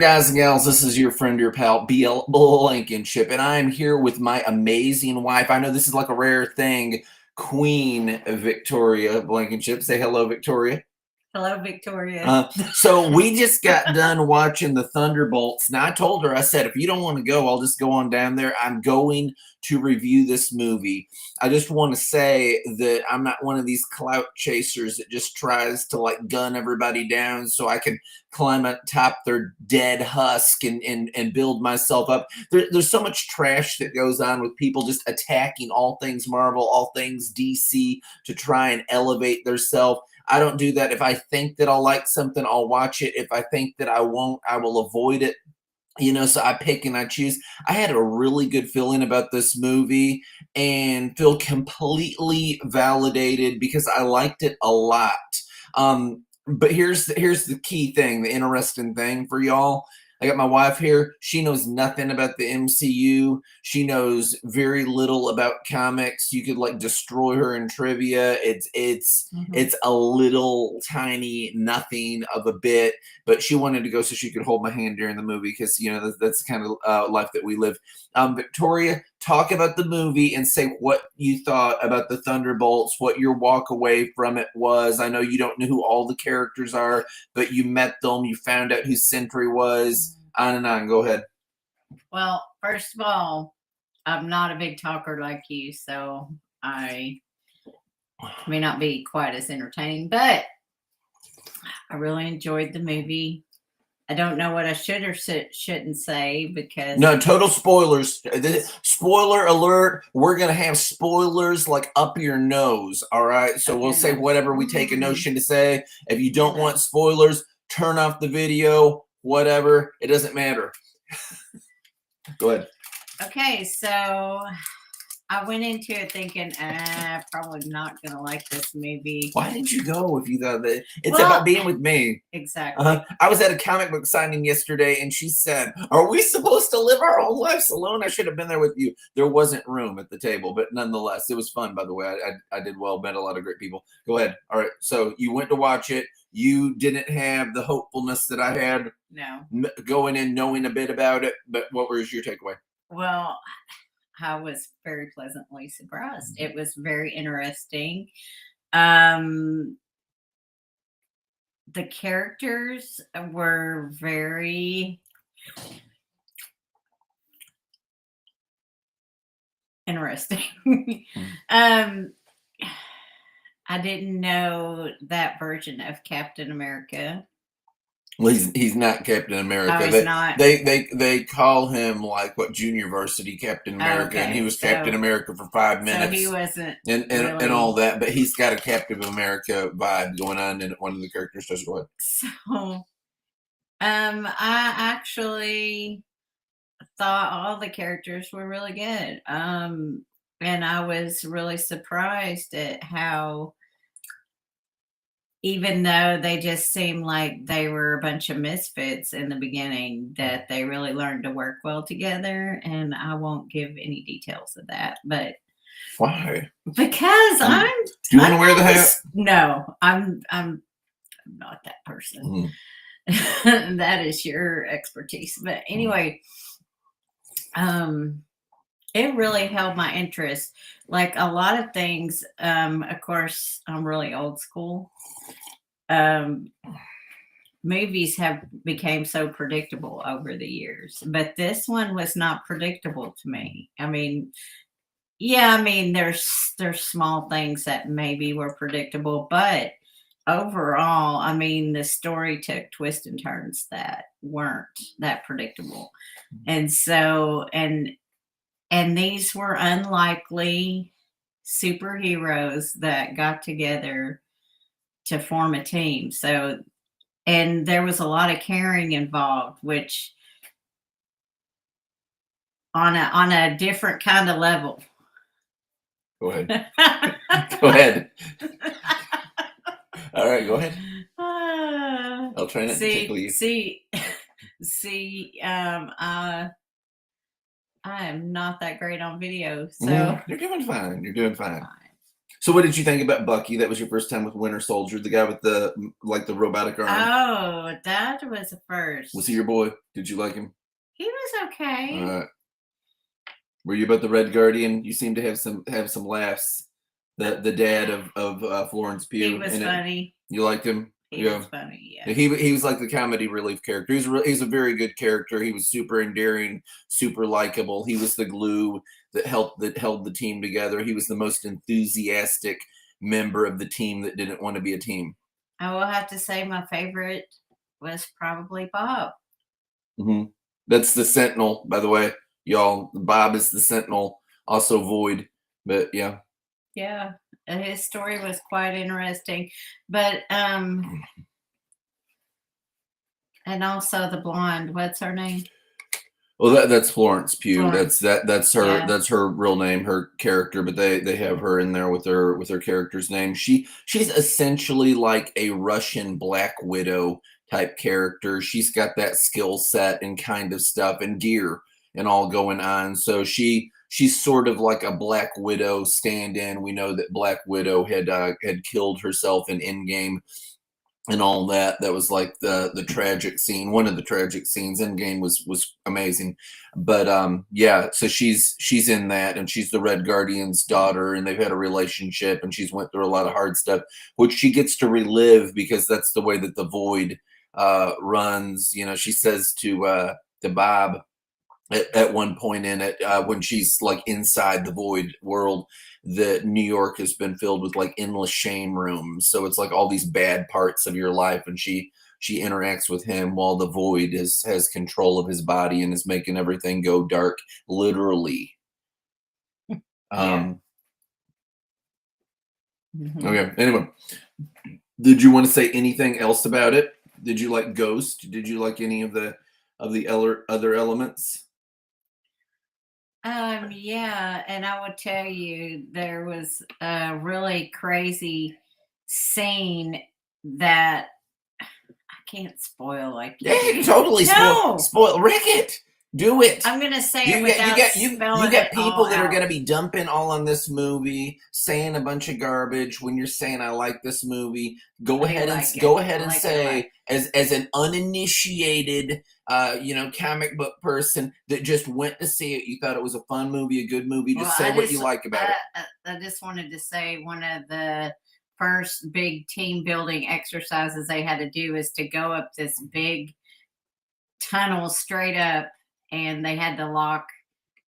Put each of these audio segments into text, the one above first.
Guys and gals, this is your friend, your pal, BL Blankenship, and I'm here with my amazing wife. I know this is like a rare thing, Queen Victoria Blankenship. Say hello, Victoria. Hello, Victoria. So we just got done watching the Thunderbolts. Now I told her, I said, if you don't want to go, I'll just go on down there. I'm going to review this movie. I just want to say that I'm not one of these clout chasers that just tries to like gun everybody down so I can climb atop their dead husk and build myself up. There's so much trash that goes on with people just attacking all things Marvel, all things DC to try and elevate themselves. I don't do that. If I think that I'll like something, I'll watch it. If I think that I won't, I will avoid it. So I pick and I choose. I had a really good feeling about this movie and feel completely validated because I liked it a lot. But here's the key thing, the interesting thing for y'all. I got my wife here. She knows nothing about the MCU. She knows very little about comics. You could like destroy her in trivia. It's a little tiny nothing of a bit, but she wanted to go so she could hold my hand during the movie because that's the kind of life that we live. Victoria, talk about the movie and say what you thought about the Thunderbolts, what your walk away from it was. I know you don't know who all the characters are, but you met them, you found out who Sentry was, on and on. Go ahead. Well, first of all, I'm not a big talker like you, so I may not be quite as entertaining, but I really enjoyed the movie. I don't know what I should or shouldn't say because... No, total spoilers. Spoiler alert. We're going to have spoilers like up your nose, all right? So we'll say whatever we take a notion to say. If you don't want spoilers, turn off the video, whatever. It doesn't matter. Go ahead. Okay, so I went into it thinking, probably not going to like this movie. Why did you go if you thought that? It's about being with me. Exactly. I was at a comic book signing yesterday, and she said, are we supposed to live our own lives alone? I should have been there with you. There wasn't room at the table, but nonetheless, it was fun, by the way. I did well, met a lot of great people. Go ahead. All right, so you went to watch it. You didn't have the hopefulness that I had going in, knowing a bit about it, but what was your takeaway? Well, I was very pleasantly surprised. It was very interesting. The characters were very interesting. I didn't know that version of Captain America. Well, he's not Captain America. Oh, he's not. They call him like what, Junior Varsity Captain America, and he was Captain America for 5 minutes. So he wasn't and all that, but he's got a Captain America vibe going on in one of the characters. Just go ahead. So, I actually thought all the characters were really good. And I was really surprised at how, even though they just seemed like they were a bunch of misfits in the beginning, that they really learned to work well together. And I won't give any details of that, but why? Because do you want to wear the hat? No, I'm not that person. That is your expertise. But anyway, it really held my interest. Like a lot of things, of course, I'm really old school. Movies have become so predictable over the years, but this one was not predictable to me. I mean, there's small things that maybe were predictable, but overall, I mean, the story took twists and turns that weren't that predictable. And so, and these were unlikely superheroes that got together to form a team. So, and there was a lot of caring involved, which on a different kind of level. Go ahead. Go ahead. All right, go ahead. I'll try not to tickle you. I am not that great on video, so you're doing fine. You're doing fine. So what did you think about Bucky? That was your first time with Winter Soldier, the guy with the like the robotic arm. Oh, that was a Was he first. your boy? Did you like him? He was okay. Uh, were you about the Red Guardian? You seem to have some laughs. The dad of Florence He Pugh was in it. funny. You liked him? He Yeah. was funny. Yeah, Yeah. he was like the comedy relief character. He's a very good character. He was super endearing, super likable. He was the glue that held the team together. He was the most enthusiastic member of the team that didn't want to be a team. I will have to say my favorite was probably Bob. Hmm. That's the Sentinel, by the way, y'all. Bob is the Sentinel, also Void. But yeah, Yeah. His story was quite interesting. But and also the blonde, what's her name? well, that's Florence Pugh. Florence. That's Yeah. her real name, her character. But they have her in there with her character's name. She's essentially like a Russian Black Widow type character. She's got that skill set and kind of stuff and gear and all going on. So she's sort of like a Black Widow stand-in. We know that Black Widow had killed herself in Endgame and all that. That was like the tragic scene. One of the tragic scenes. Endgame was amazing, but yeah. So she's in that, and she's the Red Guardian's daughter, and they've had a relationship, and she's went through a lot of hard stuff, which she gets to relive because that's the way that the Void runs. You know, she says to Bob at one point in it when she's like inside the Void world that New York has been filled with like endless shame rooms, so it's like all these bad parts of your life, and she interacts with him while the Void has control of his body and is making everything go dark, literally. Yeah. um Mhm. okay, anyway, did you want to say anything else about it? Did you like Ghost? Did you like any of the other elements? Yeah, and I would tell you there was a really crazy scene that I can't spoil like Yeah, you you can do. totally No, spoil wreck it. Do it. I'm gonna say it You get without you spelling got it all people that are out. gonna be dumping all on this movie, saying a bunch of garbage when you're saying I like this movie. Oh, you like it. Go ahead I and like it a lot. say as an uninitiated comic book person that just went to see it, you thought it was a fun movie, a good movie. Well, Just say what you like about it. I just wanted to say one of the first big team building exercises they had to do is to go up this big tunnel straight up, and they had to lock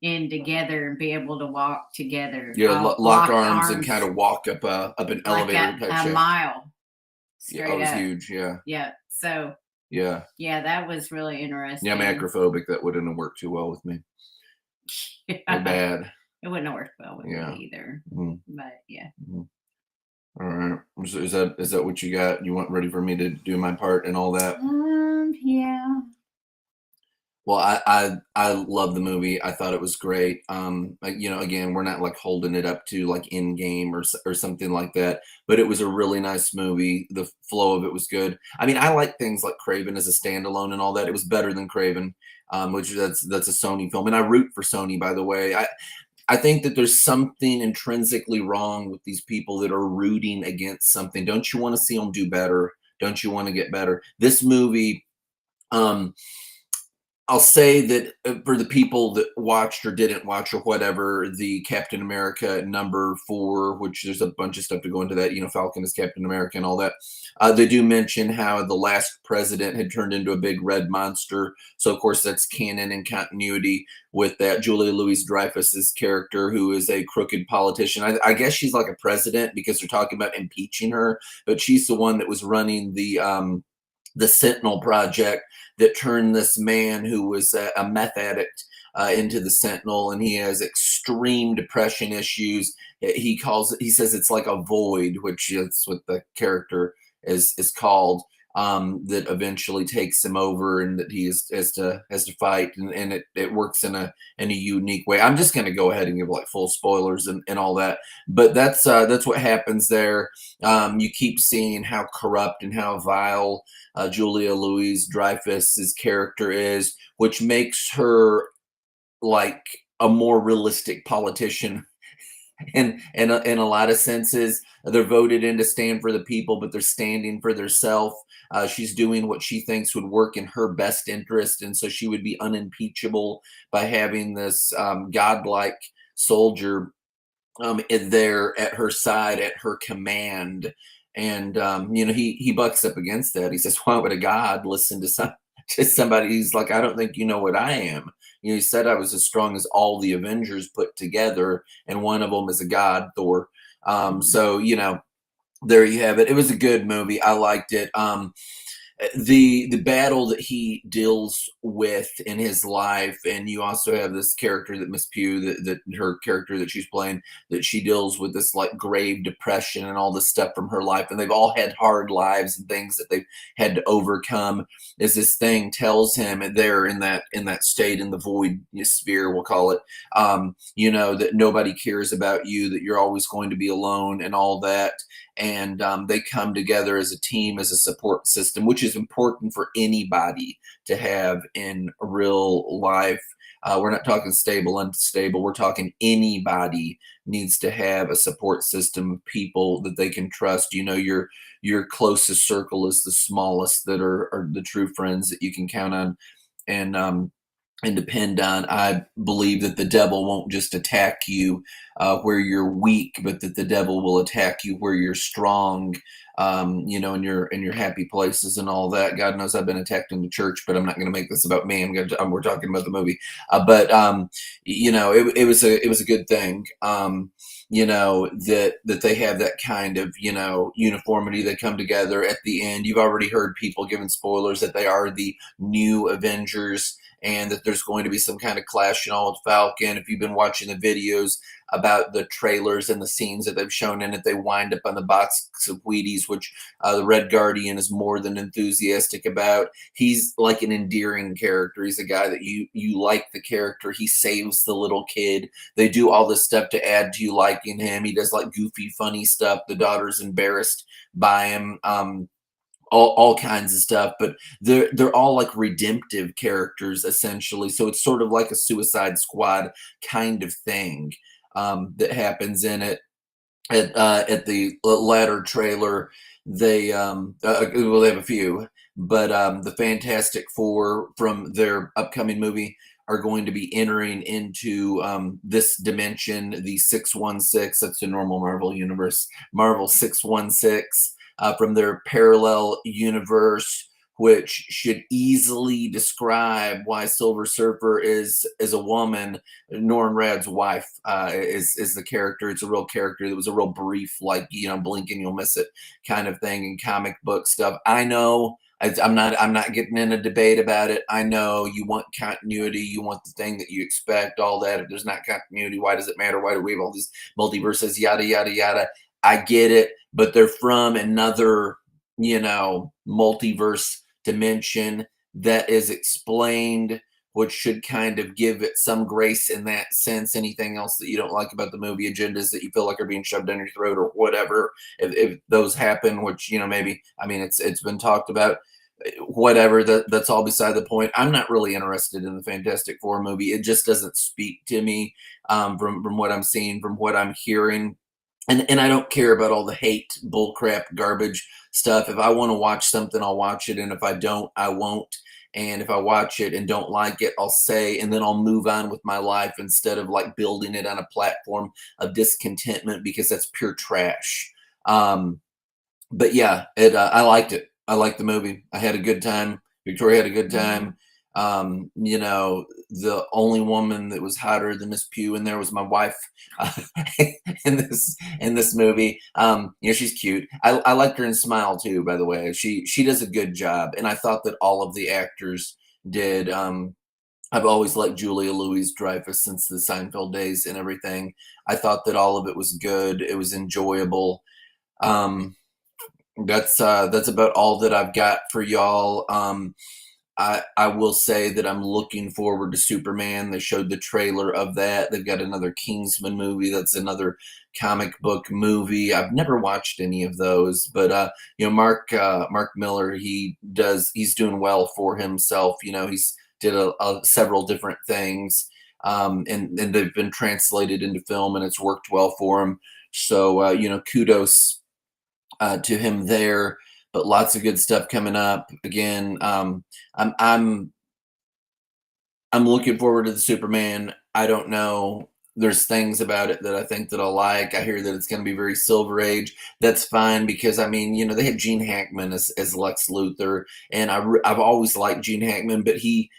in together and be able to walk together, Yeah, lock locked arms and arms, kind of walk up an like elevator type a shaft. mile Yeah, straight that was up. huge. Yeah, Yeah. So yeah, yeah, that was really yeah. interesting. I'm acrophobic. That wouldn't have worked too well with me. Yeah. Bad. It wouldn't have worked well with Yeah. me either. Mhm. But yeah. Mhm. All right. Is that what you got? You want ready for me to do my part and all that? Yeah. Well, I love the movie. I thought it was great. Again, we're not like holding it up to like Endgame or something like that, but it was a really nice movie. The flow of it was good. I mean, I like things like Craven as a standalone and all that. It was better than Craven, which that's a Sony film, and I root for Sony, by the way. I think that there's something intrinsically wrong with these people that are rooting against something. Don't you want to see them do better? Don't you want to get better? This movie, um, I'll say that for the people that watched or didn't watch or whatever, the Captain America #4, which there's a bunch of stuff to go into that, Falcon is Captain America and all that. They do mention how the last president had turned into a big red monster. So, of course, that's canon and continuity with that. Julia Louis-Dreyfus's character, who is a crooked politician. I guess she's like a president because they're talking about impeaching her, but she's the one that was running the Sentinel Project that turned this man who was a meth addict into the Sentinel, and he has extreme depression issues. He says it's like a void, which is what the character is called. That eventually takes him over, and that has to fight, and it works in a unique way. I'm just going to go ahead and give like full spoilers and all that, but that's what happens there. You keep seeing how corrupt and how vile Julia Louis-Dreyfus's character is, which makes her like a more realistic politician in a lot of senses. They're voted in to stand for the people, but they're standing for themselves. She's doing what she thinks would work in her best interest, and so she would be unimpeachable by having this godlike soldier there at her side, at her command. And he bucks up against that. He says, "Why would a god listen to to somebody?" He's like, "I don't think you know what I am." He said I was as strong as all the Avengers put together, and one of them is a god, Thor. Mhm. So there you have it. It was a good movie. I liked it. The battle that he deals with in his life, and you also have this character that Miss Pugh, that her character that she's playing, that she deals with this like grave depression and all this stuff from her life, and they've all had hard lives and things that they've had to overcome. As this thing tells him there in that state, in the void sphere, we'll call it, that nobody cares about you, that you're always going to be alone, and all that. And they come together as a team, as a support system, which is important for anybody to have in real life. We're not talking stable, unstable. We're talking anybody needs to have a support system of people that they can trust. Your closest circle is the smallest, that are the true friends that you can count on. And depend on. I believe that the devil won't just attack you where you're weak, but that the devil will attack you where you're strong. In your happy places and all that. God knows I've been attacked in the church, but I'm not going to make this about me. We're talking about the movie, but it was a good thing. That they have that kind of uniformity. They come together at the end. You've already heard people giving spoilers that they are the new Avengers, and that there's going to be some kind of clash with Falcon. If you've been watching the videos about the trailers and the scenes that they've shown in it, they wind up on the box of Wheaties, which the Red Guardian is more than enthusiastic about. He's like an endearing character. He's a guy that you like the character. He saves the little kid. They do all this stuff to add to you liking him. He does like goofy, funny stuff. The daughter's embarrassed by him. All kinds of stuff, but they're all like redemptive characters essentially. So it's sort of like a Suicide Squad kind of thing that happens in it. At the latter trailer, they have a few, but the Fantastic Four from their upcoming movie are going to be entering into this dimension, the 616. That's the normal Marvel universe. Marvel 616 from their parallel universe, which should easily describe why Silver Surfer is a woman. Norrin Rad's wife is the character. It's a real character. That was a real brief, like blink and you'll miss it kind of thing in comic book stuff. I know. I'm not getting in a debate about it. I know you want continuity. You want the thing that you expect. All that. If there's not continuity, why does it matter? Why do we have all these multiverses? Yada yada yada. I get it, but they're from another, multiverse dimension that is explained, which should kind of give it some grace in that sense. Anything else that you don't like about the movie, agendas that you feel like are being shoved down your throat or whatever, if those happen, which maybe, it's been talked about. Whatever, that's all beside the point. I'm not really interested in the Fantastic Four movie. It just doesn't speak to me from what I'm seeing, from what I'm hearing. And I don't care about all the hate, bullcrap, garbage stuff. If I want to watch something, I'll watch it, and if I don't, I won't. And if I watch it and don't like it, I'll say, and then I'll move on with my life instead of like building it on a platform of discontentment, because that's pure trash. But yeah, I liked it. I liked the movie. I had a good time. Victoria had a good Mhm. time. The only woman that was hotter than Miss Pugh in there was my wife uh, in this movie. She's cute. I liked her in Smile too, by the way. She does a good job, and I thought that all of the actors did. I've always liked Julia Louis-Dreyfus since the Seinfeld days and everything. I thought that all of it was good. It was enjoyable. Um, that's about all that I've got for y'all. I will say that I'm looking forward to Superman. They showed the trailer of that. They've got another Kingsman movie. That's another comic book movie. I've never watched any of those, but Mark Miller, he's doing well for himself. He's did several different things. and they've been translated into film, and it's worked well for him. So kudos to him there. But lots of good stuff coming up. Again, I'm looking forward to the Superman. I don't know. There's things about it that I think that I'll like. I hear that it's going to be very Silver Age. That's fine because I mean, they had Gene Hackman as Lex Luthor, and I've always liked Gene Hackman, but he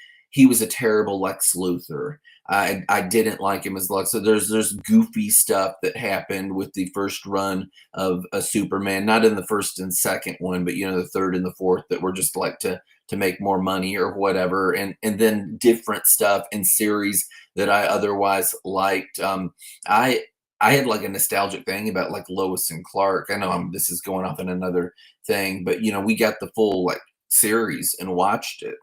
was a terrible Lex Luthor. I didn't like him as Lex. So there's goofy stuff that happened with the first run of a Superman, not in the first and second one, but the third and the fourth that were just like to make more money or whatever, and then different stuff in series that I otherwise liked. I had like a nostalgic thing about like Lois and Clark. I know this is going off in another thing, but we got the full like series and watched it.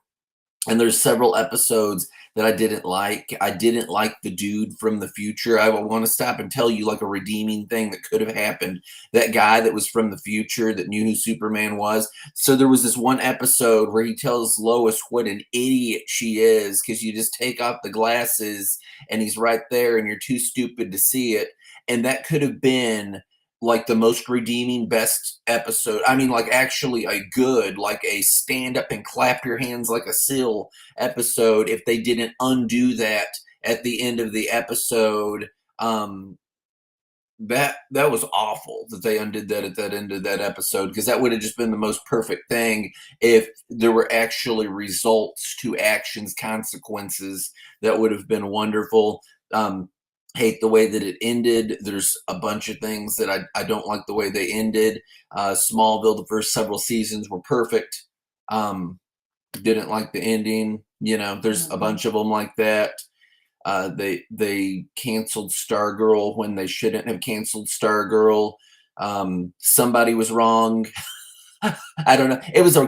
And there's several episodes that I didn't like. I didn't like the dude from the future. I want to stop and tell you like a redeeming thing that could have happened. That guy that was from the future that knew who Superman was. So there was this one episode where he tells Lois what an idiot she is because you just take off the glasses and he's right there and you're too stupid to see it. And that could have been like the most redeeming best episode. I mean, like actually a good, like a stand up and clap your hands like a seal episode if they didn't undo that at the end of the episode. That was awful that they undid that at that end of that episode, because that would have just been the most perfect thing if there were actually results to actions, consequences. That would have been wonderful. Hate the way that it ended. There's a bunch of things that I don't like the way they ended. Smallville, the first several seasons were perfect. Didn't like the ending. There's a bunch of them like that. They canceled Stargirl when they shouldn't have canceled Stargirl. Somebody was wrong. I don't know. It was a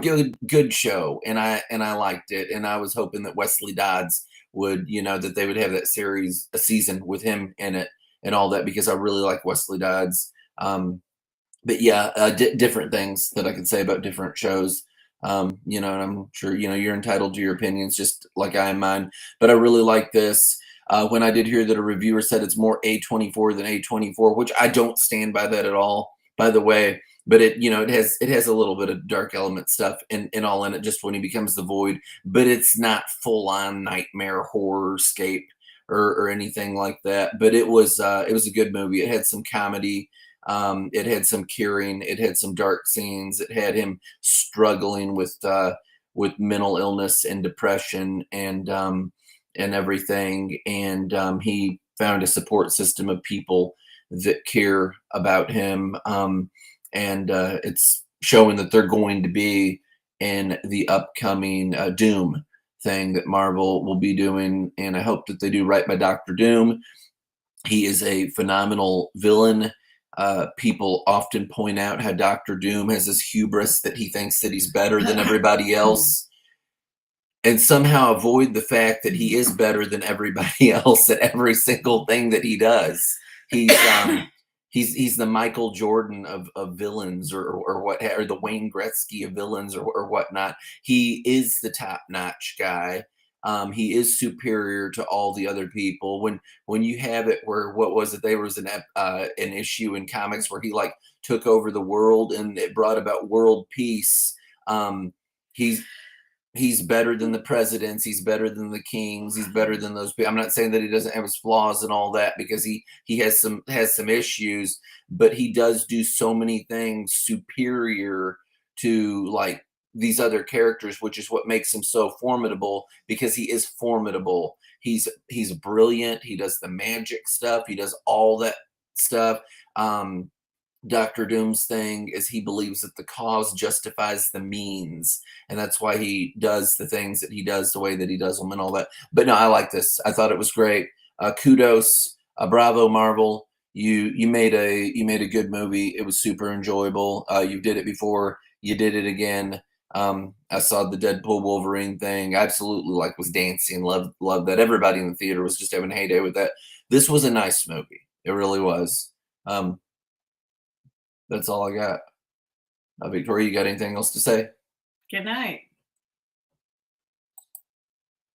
good show, and I liked it, and I was hoping that Wesley Dodds would, that they would have that series, a season with him in it and all that, because I really like Wesley Dodds. But yeah, different things that I could say about different shows. And I'm sure, you're entitled to your opinions just like I am mine, but I really like this. When I did hear that a reviewer said it's more A24 than A24, which I don't stand by that at all, by the way. But it has a little bit of dark element stuff and all in it, just when he becomes the Void. But it's not full on nightmare horror scape or anything like that. But it was a good movie. It had some comedy. It had some curing. It had some dark scenes. It had him struggling with mental illness and depression and everything. And he found a support system of people that care about him. And it's showing that they're going to be in the upcoming Doom thing that Marvel will be doing. And I hope that they do right by Dr. Doom. He is a phenomenal villain. People often point out how Dr. Doom has this hubris that he thinks that he's better than everybody else, and somehow avoid the fact that he is better than everybody else at every single thing that he does. He's the Michael Jordan of villains, or the Wayne Gretzky of villains, or whatnot. He is the top notch guy. He is superior to all the other people. When you have it where, what was it? There was an issue in comics where he like took over the world and it brought about world peace. He's better than the presidents. He's better than the kings. He's better than those people. I'm not saying that he doesn't have his flaws and all that, because he has some issues, but he does do so many things superior to like these other characters, which is what makes him so formidable, because he is formidable. He's brilliant. He does the magic stuff. He does all that stuff. Dr. Doom's thing is he believes that the cause justifies the means, and that's why he does the things that he does the way that he does them and all that. But no, I like this. I thought it was great. Kudos, bravo, Marvel. You made a good movie. It was super enjoyable. You did it before. You did it again. I saw the Deadpool Wolverine thing. Absolutely, like, was dancing. Loved that. Everybody in the theater was just having a heyday with that. This was a nice movie. It really was. That's all I got. Victoria, you got anything else to say? Good night.